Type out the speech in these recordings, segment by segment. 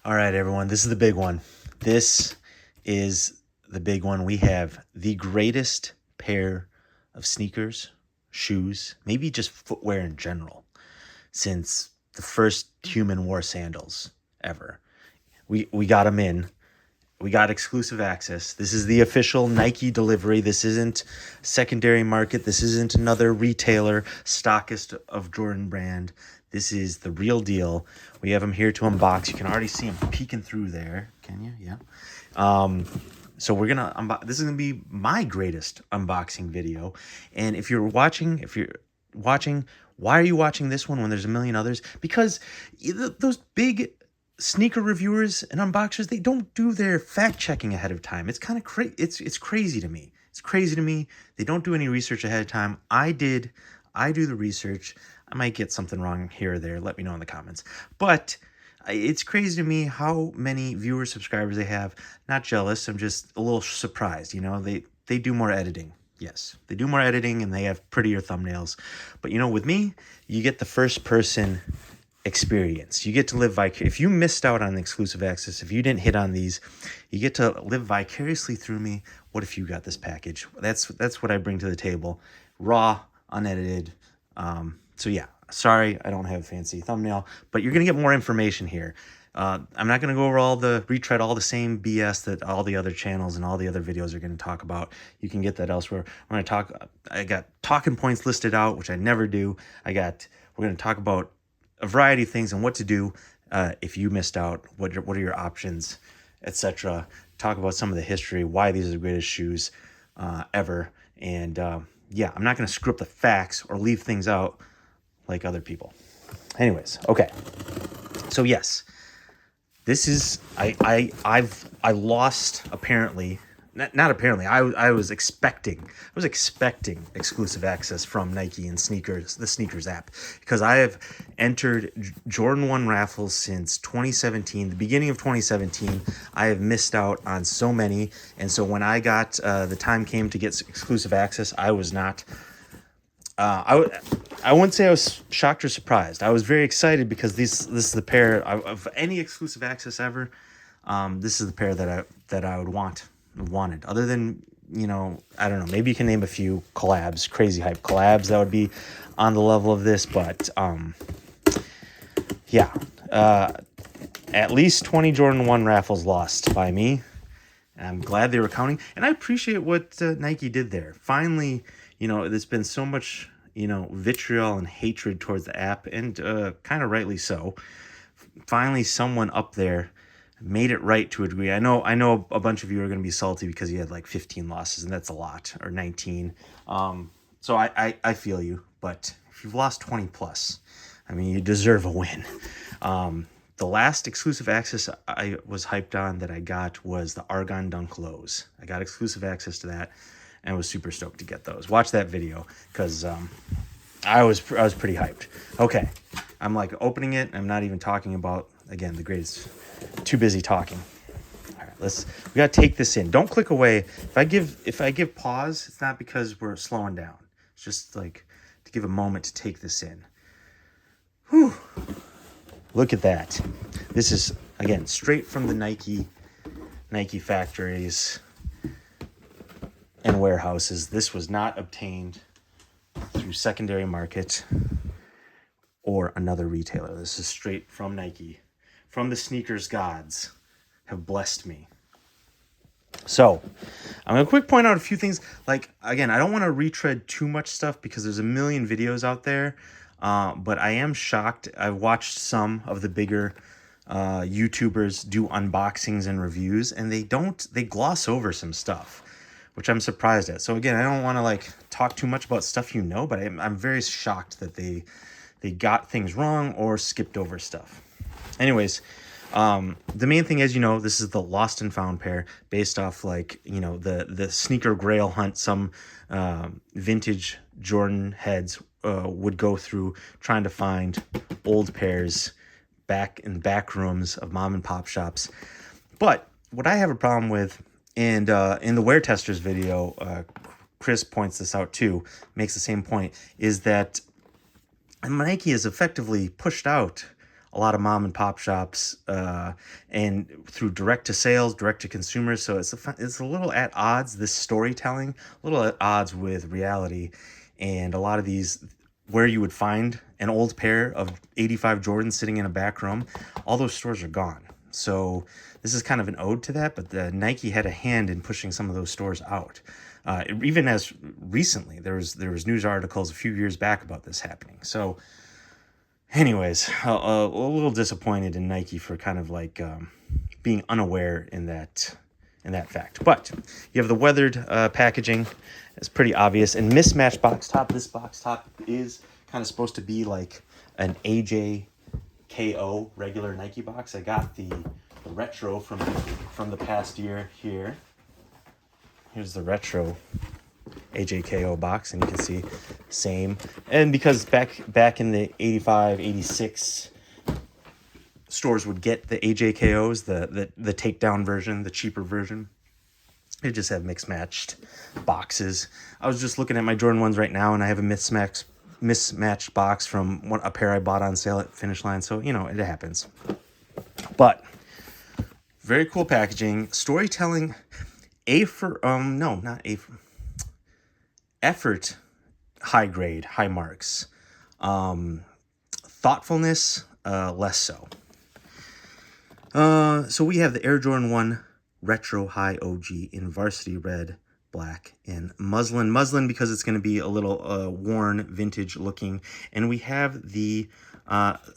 All right, everyone, this is the big one. This is the big one. We have the greatest pair of sneakers, shoes, maybe just footwear in general, since the first human wore sandals ever. We got them in. We got exclusive access. This is the official Nike delivery. This isn't secondary market. This isn't another retailer, stockist of Jordan brand. This is the real deal. We have them here to unbox. You can already see them peeking through there. Can you? Yeah. So we're going to unbox. This is going to be my greatest unboxing video. And if you're watching, why are you watching this one when there's a million others? Because those big sneaker reviewers and unboxers, they don't do their fact checking ahead of time. It's kind of crazy. It's crazy to me. It's crazy to me. They don't do any research ahead of time. I do the research. I might get something wrong here or there. Let me know in the comments. But it's crazy to me how many viewers, subscribers they have. Not jealous. I'm just a little surprised. You know, they do more editing. Yes, they do more editing and they have prettier thumbnails. But you know, with me, you get the first person experience. You get to live vicariously. If you missed out on the exclusive access, if you didn't hit on these, you get to live vicariously through me. What if you got this package? That's what I bring to the table. Raw, unedited. So yeah, sorry I don't have a fancy thumbnail, but you're going to get more information here. I'm not going to go over retread all the same BS that all the other channels and all the other videos are going to talk about. You can get that elsewhere. I got talking points listed out, which I never do. We're going to talk about a variety of things and what to do if you missed out, what are your options, etc. Talk about some of the history, why these are the greatest shoes ever. And yeah, I'm not going to screw up the facts or leave things out like other people. Anyways, okay. So yes, this is I lost apparently. Not apparently. I was expecting exclusive access from Nike and the Sneakers app, because I have entered Jordan 1 raffles since 2017, the beginning of 2017. I have missed out on so many, and so when I got the time came to get exclusive access, I was not. I wouldn't say I was shocked or surprised. I was very excited because this is the pair of any exclusive access ever. This is the pair that I would wanted, other than, you know, I don't know, maybe you can name a few collabs, crazy hype collabs that would be on the level of this, but yeah, at least 20 Jordan 1 raffles lost by me. I'm glad they were counting, and I appreciate what Nike did there. Finally, you know, there's been so much, you know, vitriol and hatred towards the app, and kind of rightly so. Finally, someone up there made it right to a degree. I know a bunch of you are going to be salty because you had like 15 losses, and that's a lot, or 19. So I feel you, but if you've lost 20 plus, I mean, you deserve a win. The last exclusive access I was hyped on that I got was the Argon Dunk Lows. I got exclusive access to that and was super stoked to get those. Watch that video because I was pretty hyped. Okay, I'm like opening it. I'm not even talking about, again, the greatest. Too busy talking. All right, we gotta take this in. Don't click away. If I give pause, it's not because we're slowing down. It's just like to give a moment to take this in. Whew. Look at that. This is, again, straight from the Nike factories and warehouses. This was not obtained through secondary market or another retailer. This is straight from Nike. From the sneakers gods have blessed me. So I'm going to quick point out a few things. Like, again, I don't want to retread too much stuff because there's a million videos out there. But I am shocked. I've watched some of the bigger YouTubers do unboxings and reviews, and they gloss over some stuff, which I'm surprised at. So again, I don't want to like talk too much about stuff, you know, but I'm very shocked that they got things wrong or skipped over stuff. Anyways, the main thing is, you know, this is the lost and found pair based off, like, you know, the sneaker grail hunt some vintage Jordan heads would go through trying to find old pairs back in the back rooms of mom and pop shops. But what I have a problem with, and in the Wear Testers video, Chris points this out too, makes the same point, is that Nike has effectively pushed out a lot of mom and pop shops, and through direct to sales, direct to consumers. So it's a little at odds, this storytelling, a little at odds with reality. And a lot of these, where you would find an old pair of 85 Jordans sitting in a back room, all those stores are gone. So this is kind of an ode to that, but the Nike had a hand in pushing some of those stores out. Even as recently, there was news articles a few years back about this happening. So anyways, a little disappointed in Nike for kind of like being unaware in that fact. But you have the weathered packaging. It's pretty obvious. And mismatched box top. This box top is kind of supposed to be like an AJ1 regular Nike box. I got the retro from the past year here. Here's the retro AJ1 box, and you can see same. And because back in the 85, 86, stores would get the AJ1s, the takedown version, the cheaper version. They just have mixed matched boxes. I was just looking at my Jordan 1s right now, and I have a mismatched box from a pair I bought on sale at Finish Line. So, it happens. But very cool packaging, storytelling, effort, high grade, high marks. Thoughtfulness, less so. So we have the Air Jordan 1 Retro High OG in varsity red, black, and muslin. Muslin because it's going to be a little worn, vintage looking. And we have the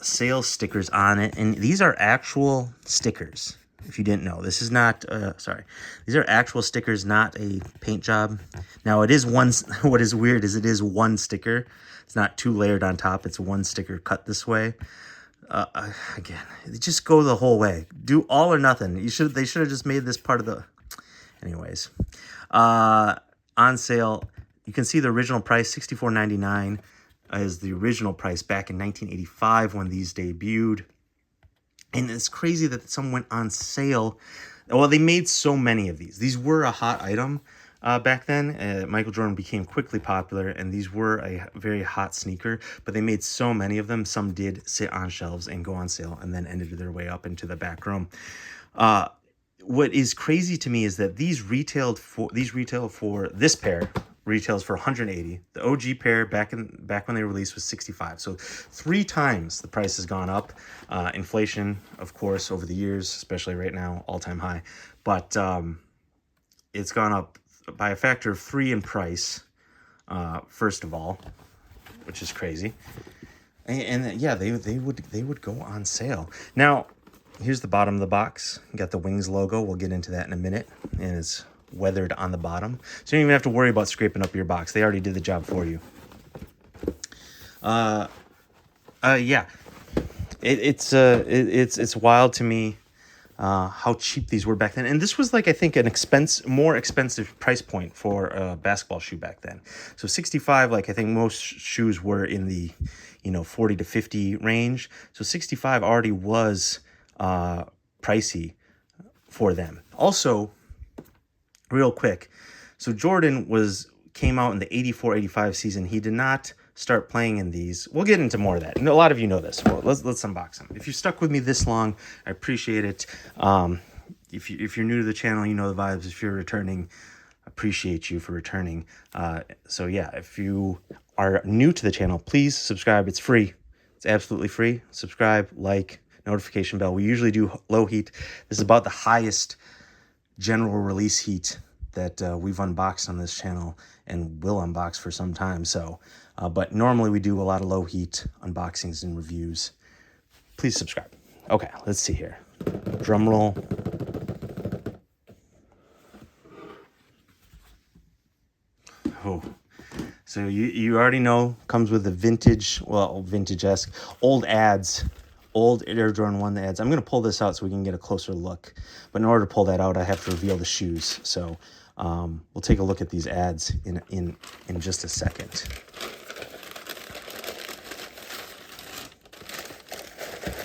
sales stickers on it. And these are actual stickers. If you didn't know, this is not, these are actual stickers, not a paint job. Now it is one, what is weird is it is one sticker. It's not two layered on top. It's one sticker cut this way. Again, just go the whole way. Do all or nothing. They should have just made this part of the, anyways. On sale, you can see the original price, $64.99 is the original price back in 1985 when these debuted. And it's crazy that some went on sale. Well, they made so many of these. These were a hot item back then. Michael Jordan became quickly popular, and these were a very hot sneaker. But they made so many of them. Some did sit on shelves and go on sale, and then ended their way up into the back room. What is crazy to me is that these retail for this pair retails for $180. The OG pair back when they released was $65. So 3 times the price has gone up. Inflation, of course, over the years, especially right now, all-time high. But it's gone up by a factor of 3 in price. First of all, which is crazy. And yeah, they would go on sale. Now, here's the bottom of the box. You got the Wings logo. We'll get into that in a minute. And it's weathered on the bottom, so you don't even have to worry about scraping up your box. They already did the job for you. Yeah, it's wild to me how cheap these were back then. And this was like, I think, more expensive price point for a basketball shoe back then. So 65, like I think most shoes were in the 40 to 50 range. So 65 already was pricey for them. Also, real quick, so Jordan came out in the 84-85 season. He did not start playing in these. We'll get into more of that. And a lot of you know this. Well, let's unbox them. If you stuck with me this long, I appreciate it. If you're new to the channel, you know the vibes. If you're returning, appreciate you for returning. So yeah, if you are new to the channel, please subscribe. It's free. It's absolutely free. Subscribe, like, notification bell. We usually do low heat. This is about the highest general release heat that we've unboxed on this channel and will unbox for some time. So, but normally we do a lot of low heat unboxings and reviews. Please subscribe. Okay, let's see here. Drum roll. Oh, so you already know, comes with the vintage-esque, old ads. Old Air Jordan 1 ads. I'm going to pull this out so we can get a closer look. But in order to pull that out, I have to reveal the shoes. So we'll take a look at these ads in just a second.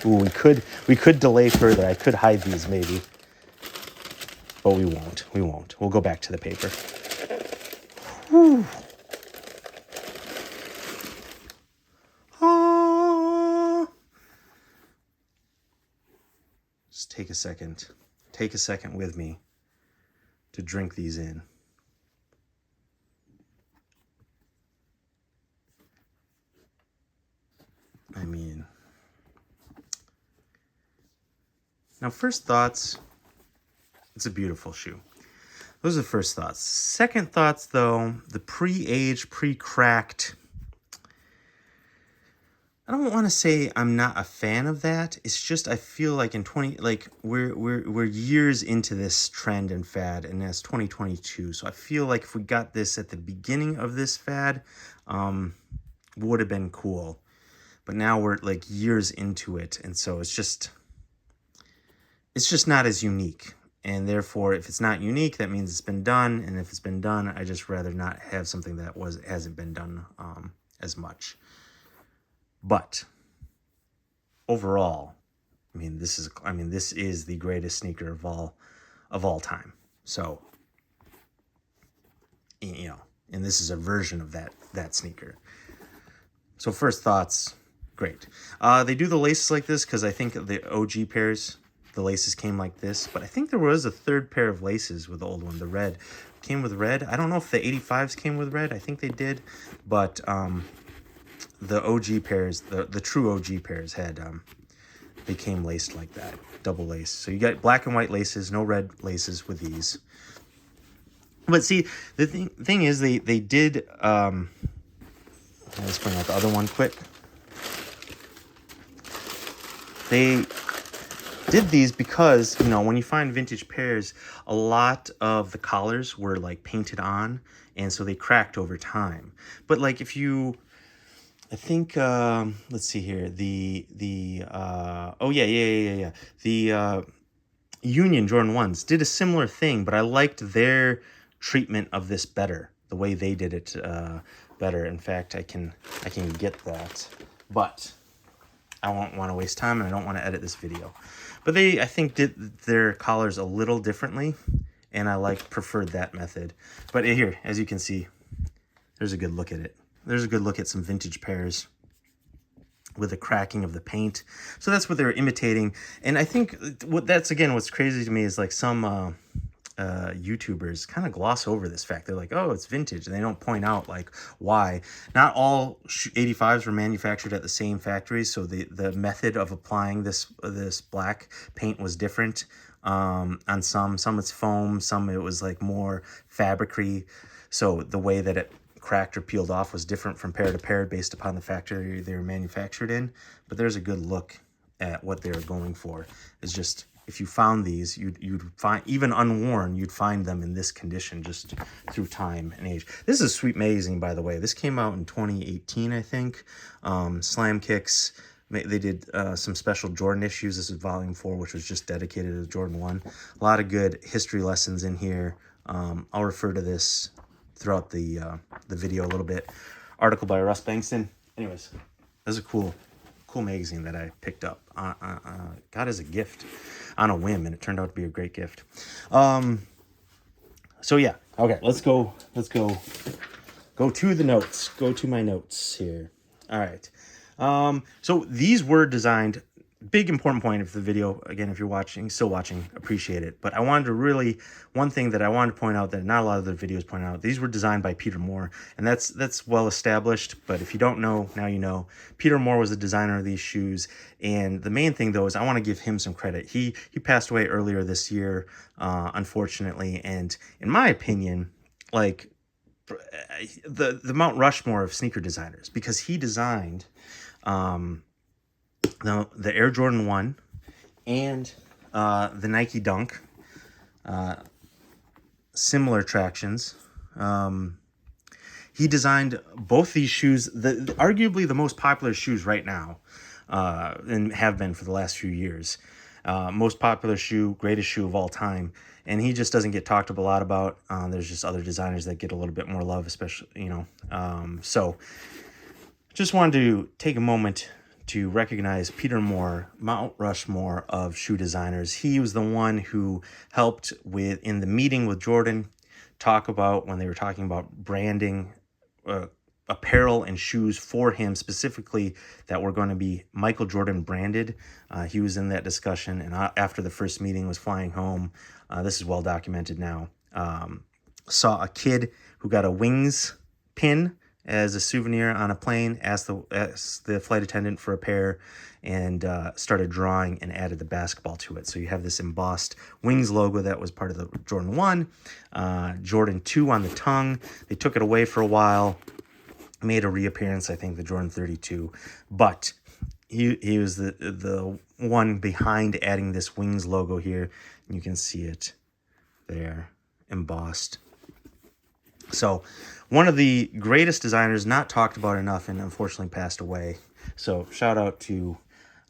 Ooh, we could delay further. I could hide these maybe. But we won't. We'll go back to the paper. Whew. Just take a second. Take a second with me to drink these in. I mean, now first thoughts, it's a beautiful shoe. Those are the first thoughts. Second thoughts, though, the pre-aged, pre-cracked. I don't want to say I'm not a fan of that. It's just I feel like we're years into this trend and fad, and that's 2022. So I feel like if we got this at the beginning of this fad, would have been cool. But now we're like years into it, and so it's just not as unique. And therefore, if it's not unique, that means it's been done. And if it's been done, I just rather not have something that hasn't been done as much. But overall, this is the greatest sneaker of all time. So, you know, and this is a version of that sneaker. So first thoughts, great. They do the laces like this because I think the OG pairs, the laces came like this, but I think there was a third pair of laces with the old one, the red. Came with red. I don't know if the 85s came with red. I think they did, but the OG pairs, the true OG pairs had, they came laced like that, double lace. So you got black and white laces, no red laces with these. But see, the thing is, they did, let's bring out the other one quick. They did these because, you know, when you find vintage pairs, a lot of the collars were like painted on, and so they cracked over time. But like if you, I think, let's see here, the Union Jordan 1s did a similar thing, but I liked their treatment of this better, the way they did it better. In fact, I can get that, but I won't want to waste time, and I don't want to edit this video. But they, I think, did their collars a little differently, and I preferred that method. But here, as you can see, there's a good look at it. There's a good look at some vintage pairs with the cracking of the paint. So that's what they're imitating. And I think what's crazy to me is like some YouTubers kind of gloss over this fact. They're like, oh, it's vintage, and they don't point out like why. Not all 85s were manufactured at the same factory, so the method of applying this black paint was different. On some it's foam, some it was like more fabric-y, so the way that it cracked or peeled off was different from pair to pair based upon the factory they were manufactured in. But there's a good look at what they were going for. It's just, if you found these, you'd find, even unworn, you'd find them in this condition just through time and age. This is a sweet magazine, by the way. This came out in 2018, I think. Slam Kicks, they did some special Jordan issues. This is volume 4, which was just dedicated to Jordan 1. A lot of good history lessons in here. I'll refer to this throughout the video a little bit. Article by Russ Bankston. Anyways, this is a cool magazine that I picked up. Got as a gift on a whim, and it turned out to be a great gift. So yeah, okay, let's go to the notes. Go to my notes here. All right. So these were designed. Big important point of the video, again, if you're still watching, appreciate it. But I wanted to one thing that I wanted to point out that not a lot of the videos point out, these were designed by Peter Moore, and that's well established. But if you don't know, now you know. Peter Moore was the designer of these shoes, and the main thing though is I want to give him some credit. He passed away earlier this year, unfortunately, and in my opinion, like the Mount Rushmore of sneaker designers, because he designed the Air Jordan 1 and the Nike Dunk, similar tractions. He designed both these shoes, arguably the most popular shoes right now, and have been for the last few years. Most popular shoe, greatest shoe of all time. And he just doesn't get talked a lot about. There's just other designers that get a little bit more love, especially, you know. So just wanted to take a moment to recognize Peter Moore, Mount Rushmore of shoe designers. He was the one who helped in the meeting with Jordan, talk about when they were talking about branding, apparel and shoes for him specifically that were going to be Michael Jordan branded. He was in that discussion, and after the first meeting was flying home, this is well documented now, saw a kid who got a Wings pin as a souvenir on a plane, asked the flight attendant for a pair, and started drawing and added the basketball to it. So you have this embossed Wings logo that was part of the Jordan 1, Jordan 2 on the tongue. They took it away for a while, made a reappearance, I think, the Jordan 32, but he was the one behind adding this Wings logo here. You can see it there, embossed. So one of the greatest designers, not talked about enough, and unfortunately passed away. So shout out to,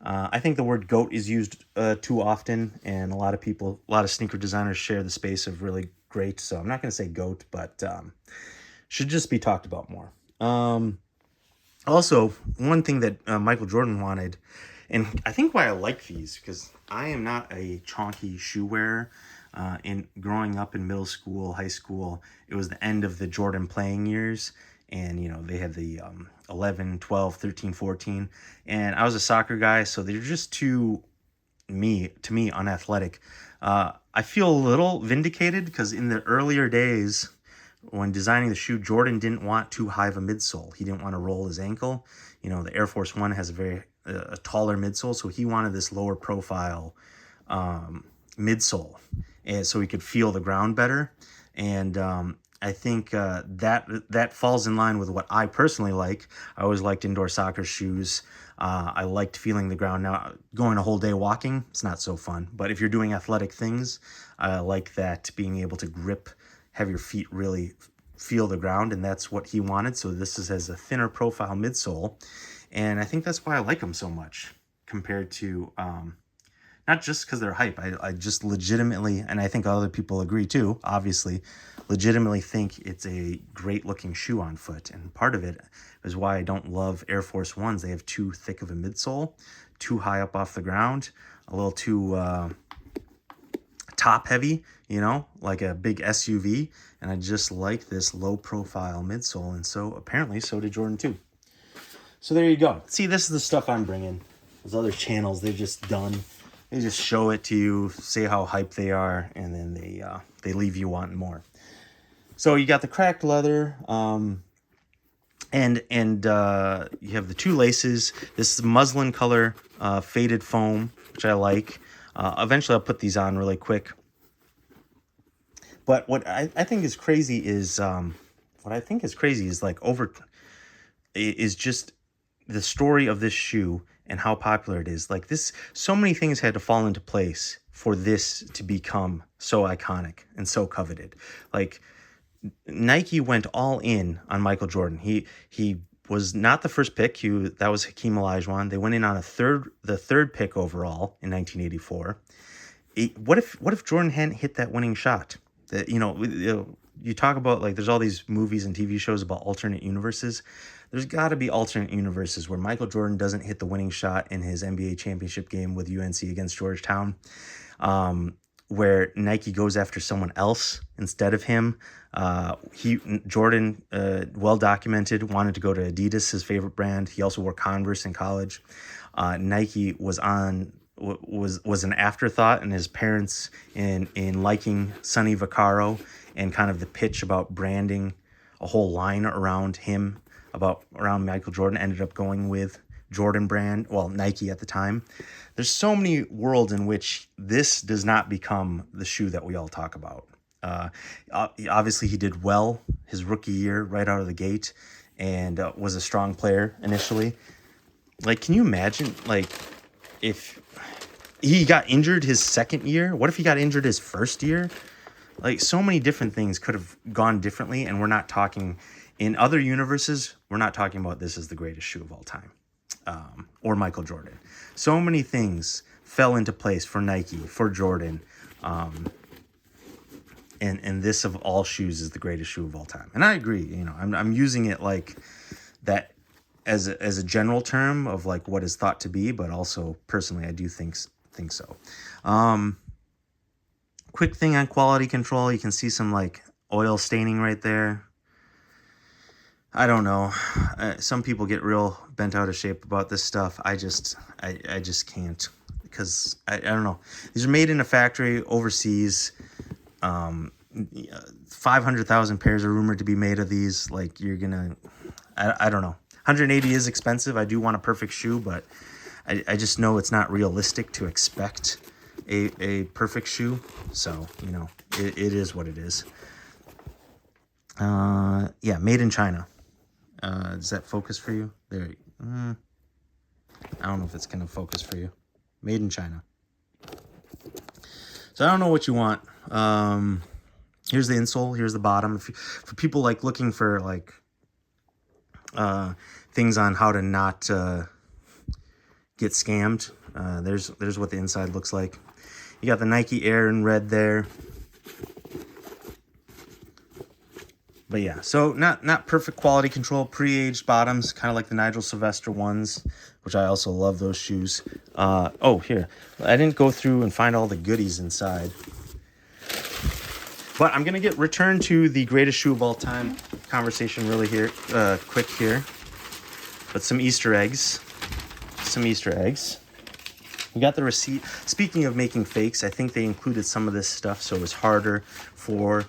I think the word GOAT is used too often, and a lot of sneaker designers share the space of really great. So I'm not going to say GOAT, but should just be talked about more. Also, one thing that Michael Jordan wanted, and I think why I like these, because I am not a chonky shoe wearer. In growing up in middle school, high school, it was the end of the Jordan playing years, and they had the 11, 12, 13, 14, and I was a soccer guy, so they're just to me unathletic. I feel a little vindicated because in the earlier days, when designing the shoe, Jordan didn't want too high of a midsole. He didn't want to roll his ankle. The Air Force One has a taller midsole, so he wanted this lower profile midsole, and so he could feel the ground better. And I think that falls in line with what I personally like. I always liked indoor soccer shoes. I liked feeling the ground. Now, going a whole day walking, it's not so fun. But if you're doing athletic things, I like that, being able to grip, have your feet really feel the ground, and that's what he wanted. So this has a thinner profile midsole, and I think that's why I like them so much compared to, not just because they're hype. I just legitimately, and I think other people agree too, obviously, legitimately think it's a great looking shoe on foot. And part of it is why I don't love Air Force Ones. They have too thick of a midsole, too high up off the ground, a little too top heavy, like a big SUV. And I just like this low profile midsole. And so apparently so did Jordan 2. So there you go. See, this is the stuff I'm bringing. Those other channels, they've just done. They just show it to you, say how hyped they are, and then they leave you wanting more. So you got the cracked leather, and you have the two laces. This is muslin color, faded foam, which I like. Eventually, I'll put these on really quick. But what I think is crazy is is just the story of this shoe and how popular it is. Like this, so many things had to fall into place for this to become so iconic and so coveted. Like Nike went all in on Michael Jordan. He was not the first pick. That was Hakeem Olajuwon. They went in on the third pick overall in 1984. What if Jordan hadn't hit that winning shot? That you talk about, like, there's all these movies and TV shows about alternate universes. There's got to be alternate universes where Michael Jordan doesn't hit the winning shot in his NBA championship game with UNC against Georgetown, where Nike goes after someone else instead of him. Jordan, well documented, wanted to go to Adidas, his favorite brand. He also wore Converse in college. Nike was an afterthought, and his parents, in liking Sonny Vaccaro and kind of the pitch about branding a whole line around him, around Michael Jordan, ended up going with Jordan brand, well, Nike at the time. There's so many worlds in which this does not become the shoe that we all talk about. Obviously, he did well his rookie year right out of the gate, and was a strong player initially. Like, can you imagine, like, if he got injured his second year? What if he got injured his first year? Like, so many different things could have gone differently, and we're not talking, in other universes, we're not talking about this as the greatest shoe of all time, or Michael Jordan. So many things fell into place for Nike, for Jordan, and this of all shoes is the greatest shoe of all time. And I agree. I'm using it like that as a general term of like what is thought to be, but also personally I do think so. Quick thing on quality control, you can see some like oil staining right there. I don't know. Some people get real bent out of shape about this stuff. I just can't, because I don't know. These are made in a factory overseas. 500,000 pairs are rumored to be made of these. Like, you're gonna, I don't know. 180 is expensive. I do want a perfect shoe, but I just know it's not realistic to expect a perfect shoe. So, you know, it is what it is. Yeah, made in China. Does that focus for you? There. I don't know if it's gonna focus for you. Made in China. So I don't know what you want. Here's the insole. Here's the bottom. For people like looking for like things on how to not get scammed, there's what the inside looks like. You got the Nike Air in red there. But yeah, so not perfect quality control, pre-aged bottoms, kind of like the Nigel Sylvester ones, which I also love those shoes. Oh, here, I didn't go through and find all the goodies inside. But I'm going to return to the greatest shoe of all time conversation really here, quick here. But some Easter eggs. We got the receipt. Speaking of making fakes, I think they included some of this stuff, so it was harder for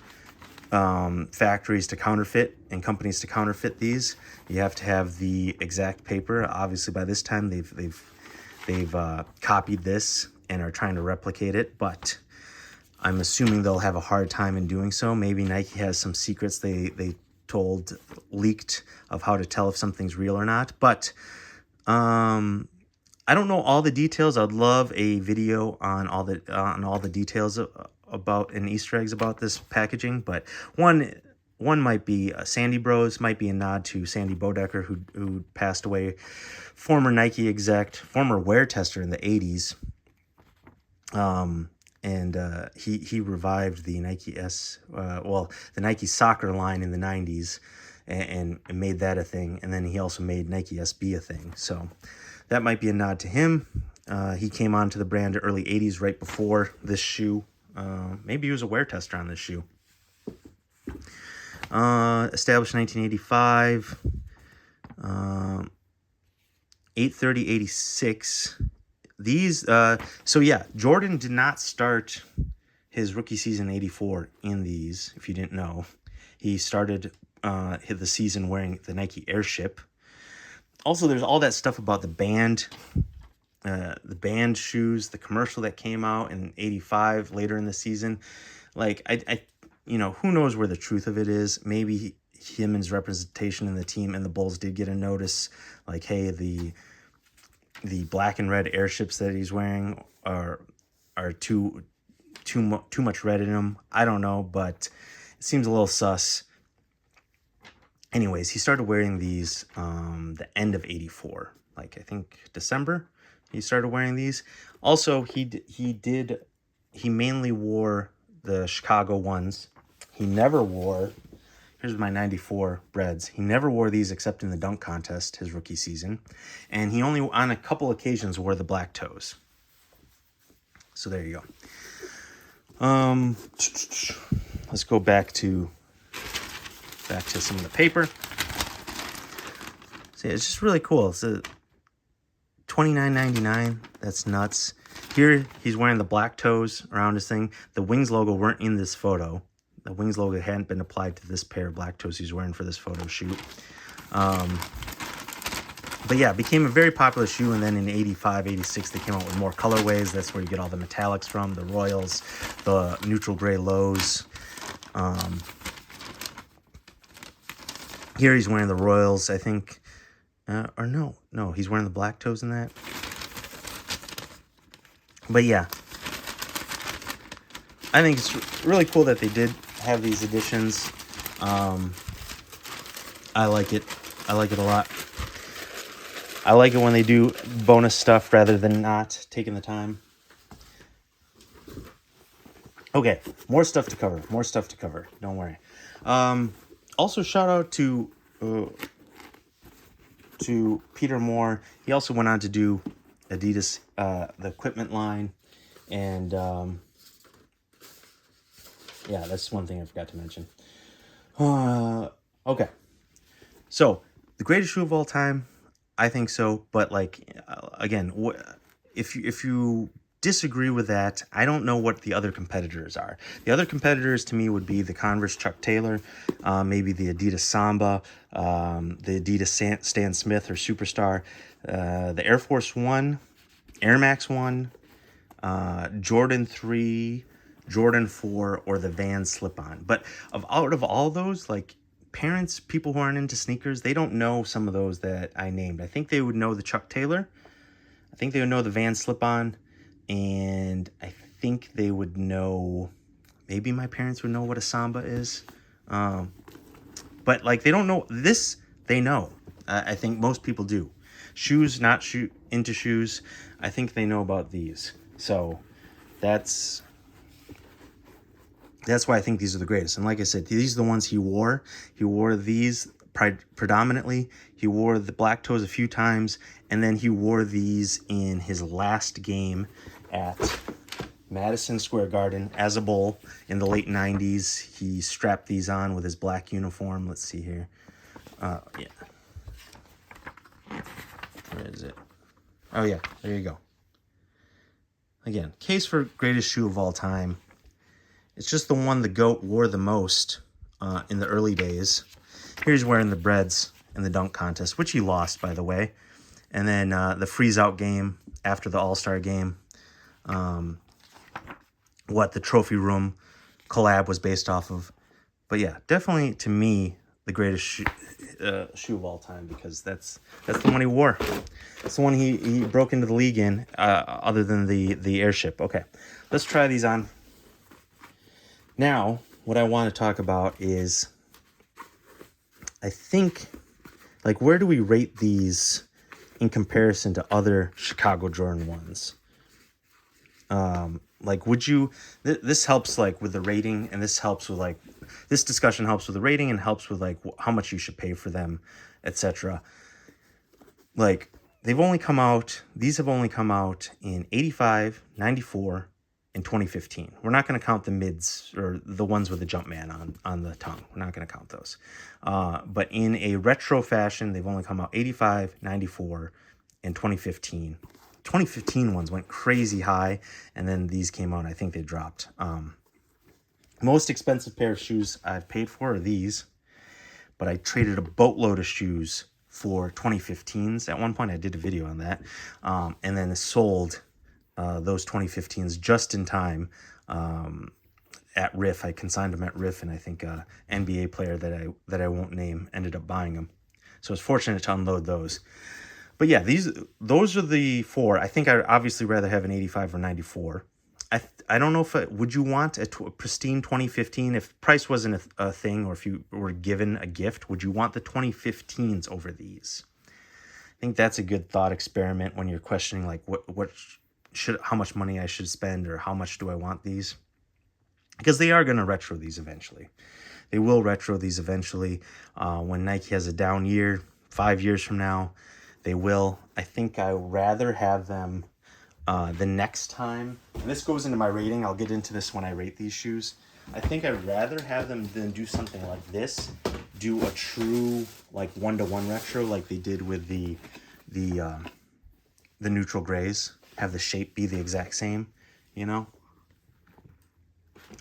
factories to counterfeit and companies to counterfeit these. You have to have the exact paper. Obviously, by this time, they've copied this and are trying to replicate it, but I'm assuming they'll have a hard time in doing so. Maybe Nike has some secrets they leaked of how to tell if something's real or not. But I don't know all the details. I'd love a video on all the details about and Easter eggs about this packaging. But one might be Sandy Bros, might be a nod to Sandy Bodecker, who passed away, former Nike exec, former wear tester in the 80s. And he revived the Nike the Nike soccer line in the 90s and made that a thing. And then he also made Nike SB a thing. So that might be a nod to him. He came onto the brand early 80s, right before this shoe. Maybe he was a wear tester on this shoe. Established 1985. 8/30/86. These, so yeah, Jordan did not start his rookie season 84 in these, if you didn't know. He started the season wearing the Nike Airship. Also, there's all that stuff about the band shoes, the commercial that came out in 85 later in the season. Like, I you know, who knows where the truth of it is. Maybe him and his representation in the team and the Bulls did get a notice, like, hey, the black and red airships that he's wearing are too much red in them. I don't know, but it seems a little sus. Anyways, he started wearing these the end of 84, like I think December. He started wearing these. Also, he mainly wore the Chicago ones. He never wore. Here's my 94 Reds. He never wore these except in the dunk contest his rookie season. And he only, on a couple occasions, wore the black toes. So there you go. Let's go back to some of the paper. See, it's just really cool. It's a $29.99. That's nuts. Here, he's wearing the black toes around his thing. The Wings logo weren't in this photo. The Wings logo hadn't been applied to this pair of black toes he's wearing for this photo shoot. But yeah, it became a very popular shoe, and then in 85, 86, they came out with more colorways. That's where you get all the metallics from, the Royals, the neutral gray lows. Here he's wearing the Royals, I think. Or no, he's wearing the black toes in that. But yeah, I think it's really cool that they did have these editions. I like it. I like it a lot. I like it when they do bonus stuff rather than not taking the time. Okay, more stuff to cover. Don't worry. Also, shout out to Peter Moore. He also went on to do Adidas, the equipment line, and yeah, that's one thing I forgot to mention. Okay. So the greatest shoe of all time, I think so. But like again, if you disagree with that, I don't know what the other competitors are. The other competitors to me would be the Converse Chuck Taylor, maybe the Adidas Samba, the Adidas Stan Smith or Superstar, the Air Force One, Air Max One, Jordan 3, Jordan 4, or the Van Slip-On. But out of all those, like parents, people who aren't into sneakers, they don't know some of those that I named. I think they would know the Chuck Taylor. I think they would know the Van Slip-On. And I think they would know, maybe my parents would know what a Samba is. But like they don't know this, they know. I think most people do. Shoes, not into shoes. I think they know about these. So that's why I think these are the greatest. And like I said, these are the ones he wore. He wore these predominantly. He wore the black toes a few times, and then he wore these in his last game at Madison Square Garden as a Bull in the late 90s. He strapped these on with his black uniform. Let's see here. Yeah. Where is it? Oh, yeah. There you go. Again, case for greatest shoe of all time. It's just the one the GOAT wore the most in the early days. Here's wearing the Breads in the dunk contest, which he lost, by the way. And then the freeze-out game after the All-Star game. What the Trophy Room collab was based off of. But yeah, definitely, to me, the greatest shoe of all time, because that's the one he wore. That's the one he broke into the league in, other than the airship. Okay, let's try these on. Now, what I want to talk about is, I think, like, where do we rate these in comparison to other Chicago Jordan 1s? Like, would you, this helps, like, with the rating, and this helps with, like, this discussion helps with the rating and helps with, like, how much you should pay for them, etc. Like, these have only come out in 85, 94, and 2015. We're not going to count the mids or the ones with the Jumpman on the tongue. We're not going to count those. But in a retro fashion, they've only come out 85, 94, and 2015. 2015 ones went crazy high, and then these came out. I think they dropped. Most expensive pair of shoes I've paid for are these, but I traded a boatload of shoes for 2015s. At one point, I did a video on that, and then sold those 2015s just in time at Riff. I consigned them at Riff, and I think an NBA player that I won't name ended up buying them. So I was fortunate to unload those. But yeah, those are the four. I think I'd obviously rather have an 85 or 94. I don't know if would you want a pristine 2015 if price wasn't a thing, or if you were given a gift, would you want the 2015s over these? I think that's a good thought experiment when you're questioning, like, how much money I should spend, or how much do I want these? Because they are going to retro these eventually. They will retro these eventually. When Nike has a down year, 5 years from now, they will. I think I'd rather have them the next time. And this goes into my rating. I'll get into this when I rate these shoes. I think I'd rather have them than do something like this. Do a true, like, 1-to-1 retro like they did with the neutral grays. Have the shape be the exact same, you know?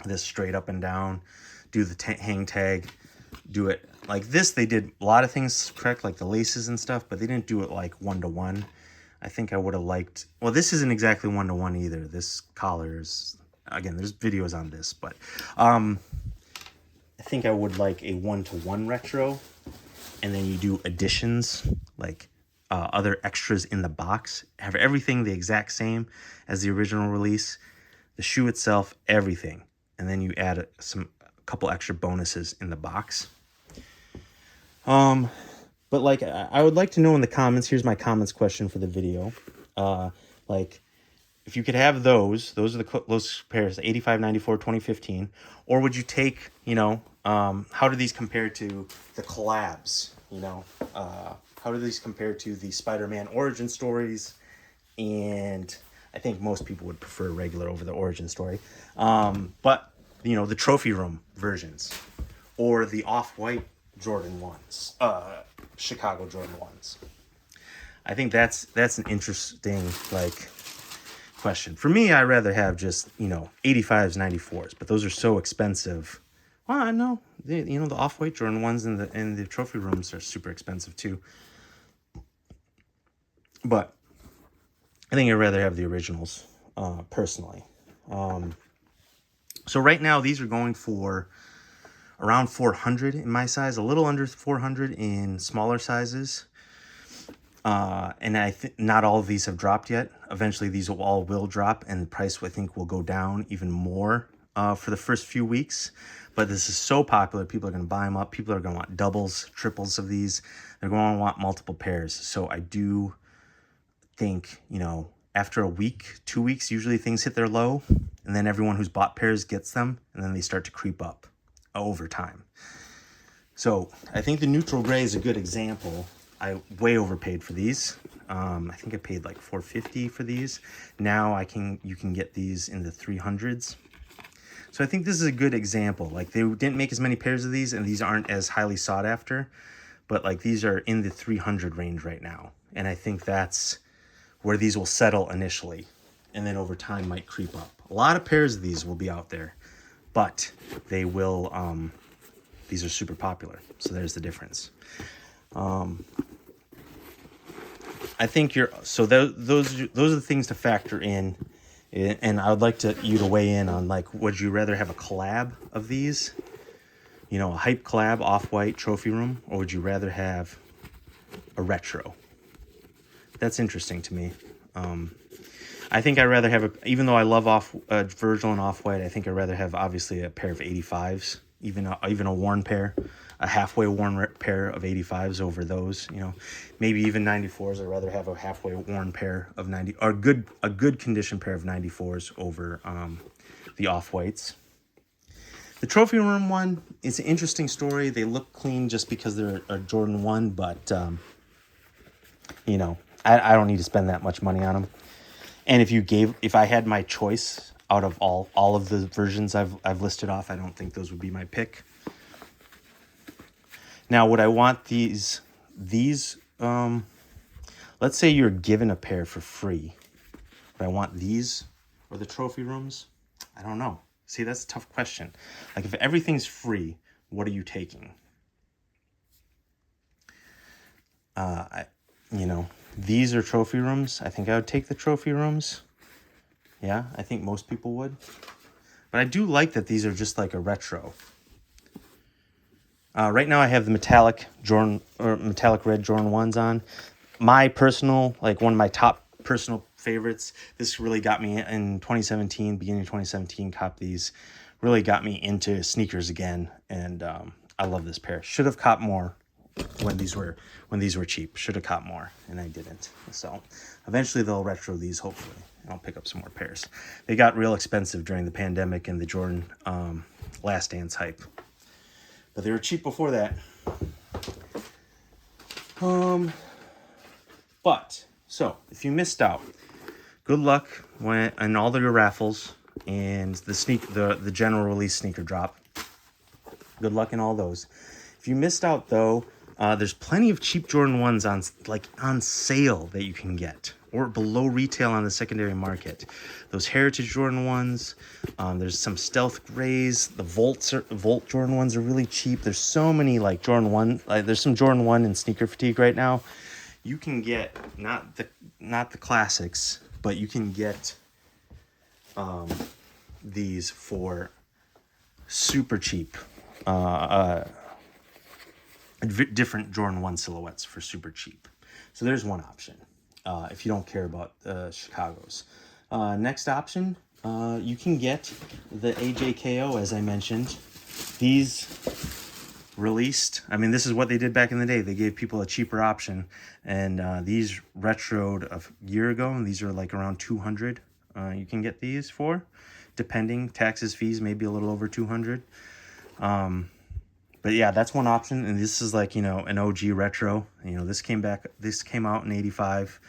This straight up and down. Do the hang tag. Do it like this. They did a lot of things correct, like the laces and stuff, but they didn't do it like 1-to-1. I think I would have liked, well, this isn't exactly 1-to-1 either. This collar is, again, there's videos on this, but I think I would like a 1-to-1 retro, and then you do additions, like other extras in the box. Have everything the exact same as the original release. The shoe itself, everything. And then you add a couple extra bonuses in the box. But like, I would like to know in the comments, here's my comments question for the video. Like, if you could have those are those pairs, 85, 94, 2015, or would you take, you know, how do these compare to the collabs, you know, how do these compare to the Spider-Man origin stories? And I think most people would prefer regular over the origin story. But, you know, the trophy room versions, or the off-white Jordan 1s, Chicago Jordan 1s. I think that's an interesting, like, question. For me, I'd rather have just, 85s, 94s, but those are so expensive. Well, I know, the off-white Jordan 1s in the trophy rooms are super expensive too. But I think I'd rather have the originals, personally. So right now, these are going for around 400 in my size, a little under 400 in smaller sizes. And I think not all of these have dropped yet. Eventually, these will drop, and the price, I think, will go down even more for the first few weeks. But this is so popular, people are going to buy them up. People are going to want doubles, triples of these. They're going to want multiple pairs. So I do think, after a week, 2 weeks, usually things hit their low, and then everyone who's bought pairs gets them, and then they start to creep up over time. So I think the neutral gray is a good example. I way overpaid for these. I think I paid like $450 for these. Now you can get these in the 300s. So I think this is a good example. Like, they didn't make as many pairs of these, and these aren't as highly sought after, but like these are in the 300 range right now. And I think that's where these will settle initially, and then over time might creep up. A lot of pairs of these will be out there, but they will, these are super popular. So there's the difference. I think those are the things to factor in, and I would like you to weigh in on, like, would you rather have a collab of these, a hype collab, off-white trophy room, or would you rather have a retro? That's interesting to me. I think I'd rather have even though I love Virgil and off-white, I think I'd rather have obviously a pair of 85s, even a worn pair. A halfway worn pair of 85s over those, maybe even 94s. I'd rather have a halfway worn pair of 90, or a good condition pair of 94s over the off-whites. The trophy room one is an interesting story. They look clean just because they're a Jordan 1, but I don't need to spend that much money on them. And if I had my choice out of all of the versions I've listed off, I don't think those would be my pick. Now, would I want these, let's say you're given a pair for free. Would I want these or the trophy rooms? I don't know. See, that's a tough question. Like, if everything's free, what are you taking? These are trophy rooms. I think I would take the trophy rooms. Yeah, I think most people would. But I do like that these are just like a retro. Right now I have the metallic red Jordan 1s on. My personal, like, one of my top personal favorites. This really got me in 2017, beginning of 2017, cop these. Really got me into sneakers again, and I love this pair. Should have copped more when these were cheap. Should have copped more, and I didn't. So eventually they'll retro these, hopefully, and I'll pick up some more pairs. They got real expensive during the pandemic and the Jordan Last Dance hype. But they were cheap before that. So if you missed out, good luck in all of your raffles and the general release sneaker drop. Good luck in all those. If you missed out, though, there's plenty of cheap Jordan 1s on sale that you can get, or below retail on the secondary market. Those Heritage Jordan 1s, there's some Stealth Grays, the Volt Jordan 1s are really cheap. There's so many, like, Jordan 1, there's some Jordan 1 in Sneaker Fatigue right now. You can get, not the classics, but you can get these for super cheap. Different Jordan 1 silhouettes for super cheap. So there's one option if you don't care about Chicago's. Next option, you can get the AJKO, as I mentioned. These released, this is what they did back in the day. They gave people a cheaper option, and these retroed a year ago, and these are like around 200. You can get these for, depending, taxes, fees, maybe a little over 200. But yeah, that's one option, and this is like, an OG retro. This came out in 85,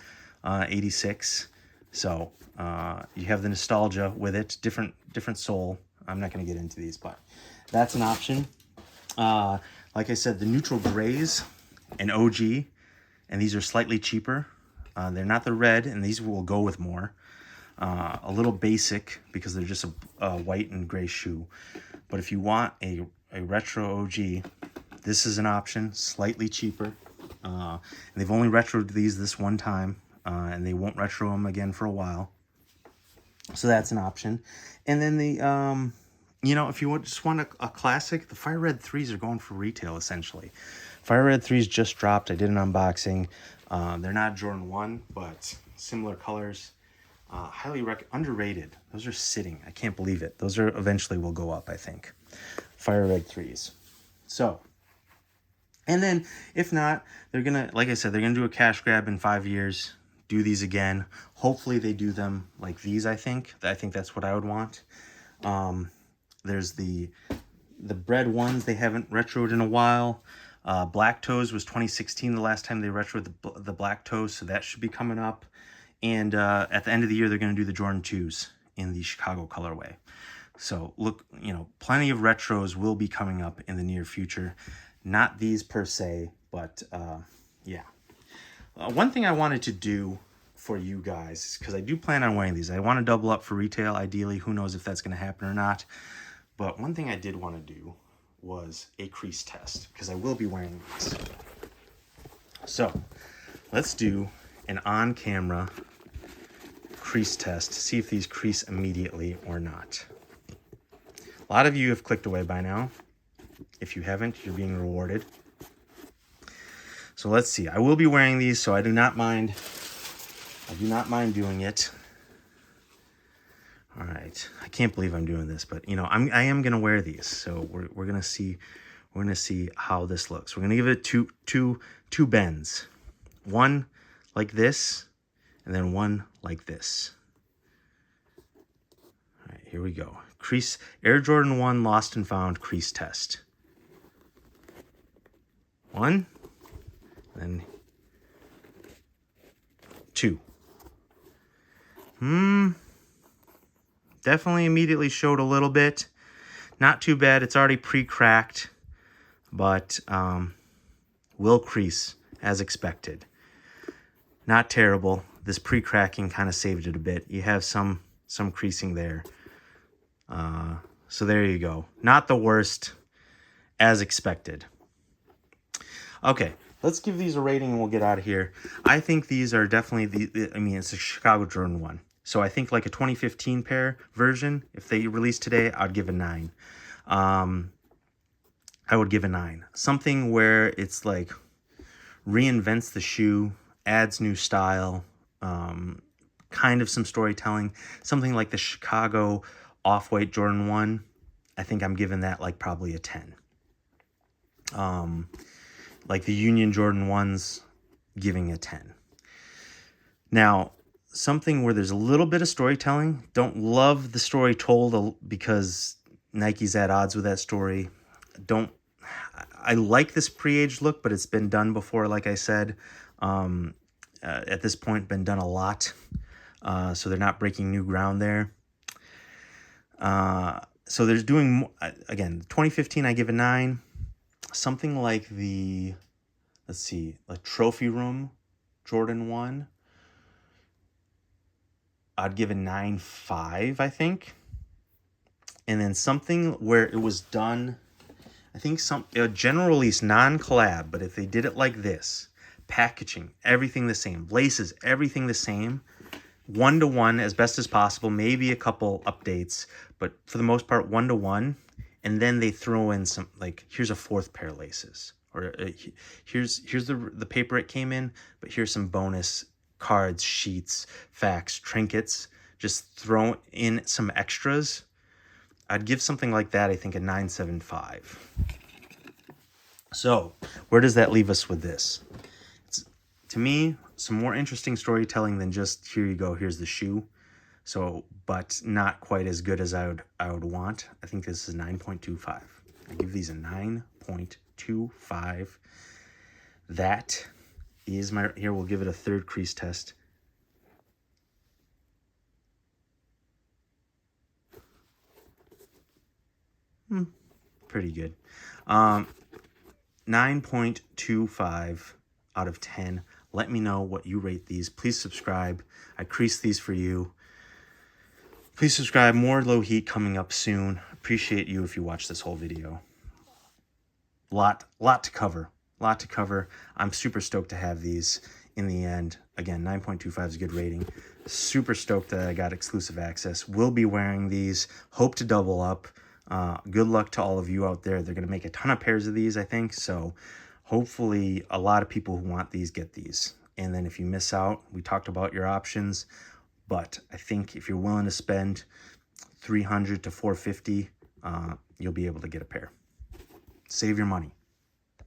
86. So you have the nostalgia with it, different soul. I'm not going to get into these, but that's an option. Like I said, the neutral grays and OG, and these are slightly cheaper. They're not the red, and these will go with more. A little basic because they're just a white and gray shoe. But if you want a retro OG, this is an option, slightly cheaper. And they've only retroed these this one time, and they won't retro them again for a while. So that's an option. And then the, you know, if you just want a classic, the Fire Red 3s are going for retail, essentially. Fire Red 3s just dropped. I did an unboxing. They're not Jordan 1, but similar colors. Highly underrated. Those are sitting. I can't believe it. Those are eventually will go up, I think. Fire Red 3s. So, and then if not, they're going to, like I said, they're going to do a cash grab in 5 years. Do these again. Hopefully they do them like these, I think. I think that's what I would want. There's the bread ones. They haven't retroed in a while. Black Toes was 2016 the last time they retroed the Black Toes, so that should be coming up. And at the end of the year, they're going to do the Jordan 2s in the Chicago colorway. So look, you know, plenty of retros will be coming up in the near future. Not these per se, but yeah. One thing I wanted to do for you guys, because I do plan on wearing these. I want to double up for retail, ideally. Who knows if that's going to happen or not. But one thing I did want to do was a crease test, because I will be wearing these. So let's do an on-camera crease test to see if these crease immediately or not. A lot of you have clicked away by now. If you haven't, you're being rewarded. So let's see. I will be wearing these, so I do not mind. I do not mind doing it. All right. I can't believe I'm doing this, but you know, I am gonna wear these. So we're gonna see. We're gonna see how this looks. We're gonna give it two bends. One like this, and then one like this. All right, here we go. Crease Air Jordan 1 Lost and Found crease test. One, then two. Definitely immediately showed a little bit. Not too bad. It's already pre-cracked, but will crease as expected. Not terrible. This pre-cracking kind of saved it a bit. You have some creasing there. So there you go. Not the worst, as expected. Okay, let's give these a rating and we'll get out of here. I think these are definitely I mean, it's a Chicago Jordan 1. So I think like a 2015 pair version, if they released today, I'd give a 9. I would give a 9. Something where it's like reinvents the shoe, adds new style, kind of some storytelling. Something like the Chicago Off-White Jordan 1, I think I'm giving that like probably a 10. Like the Union Jordan 1s, giving a 10. Now, something where there's a little bit of storytelling. Don't love the story told because Nike's at odds with that story. I like this pre-aged look, but it's been done before, like I said. At this point, been done a lot. So they're not breaking new ground there. So there's doing, again, 2015, I give a 9. Something like the, let's see, a Trophy Room Jordan 1. I'd give a 9.5, I think. And then something where it was done, I think a general release, non-collab, but if they did it like this, packaging, everything the same, laces, everything the same, 1-to-1 as best as possible, maybe a couple updates, but for the most part, 1-to-1. And then they throw in some, like, here's a 4th pair of laces, or here's the paper it came in, but here's some bonus cards, sheets, facts, trinkets. Just throw in some extras. I'd give something like that, I think, a 9.75. So where does that leave us with this? To me, some more interesting storytelling than just here you go, here's the shoe. So, but not quite as good as I would want. I think this is 9.25. I give these a 9.25. That is my, here we'll give it a 3rd crease test. Pretty good. 9.25 out of 10. Let me know what you rate these. Please subscribe. I crease these for you. Please subscribe. More Lowheat coming up soon. Appreciate you if you watch this whole video. Lot to cover. Lot to cover. I'm super stoked to have these in the end. Again, 9.25 is a good rating. Super stoked that I got exclusive access. Will be wearing these. Hope to double up. Good luck to all of you out there. They're going to make a ton of pairs of these, I think. So hopefully a lot of people who want these get these. And then if you miss out, we talked about your options. But I think if you're willing to spend $300 to $450, you'll be able to get a pair. Save your money.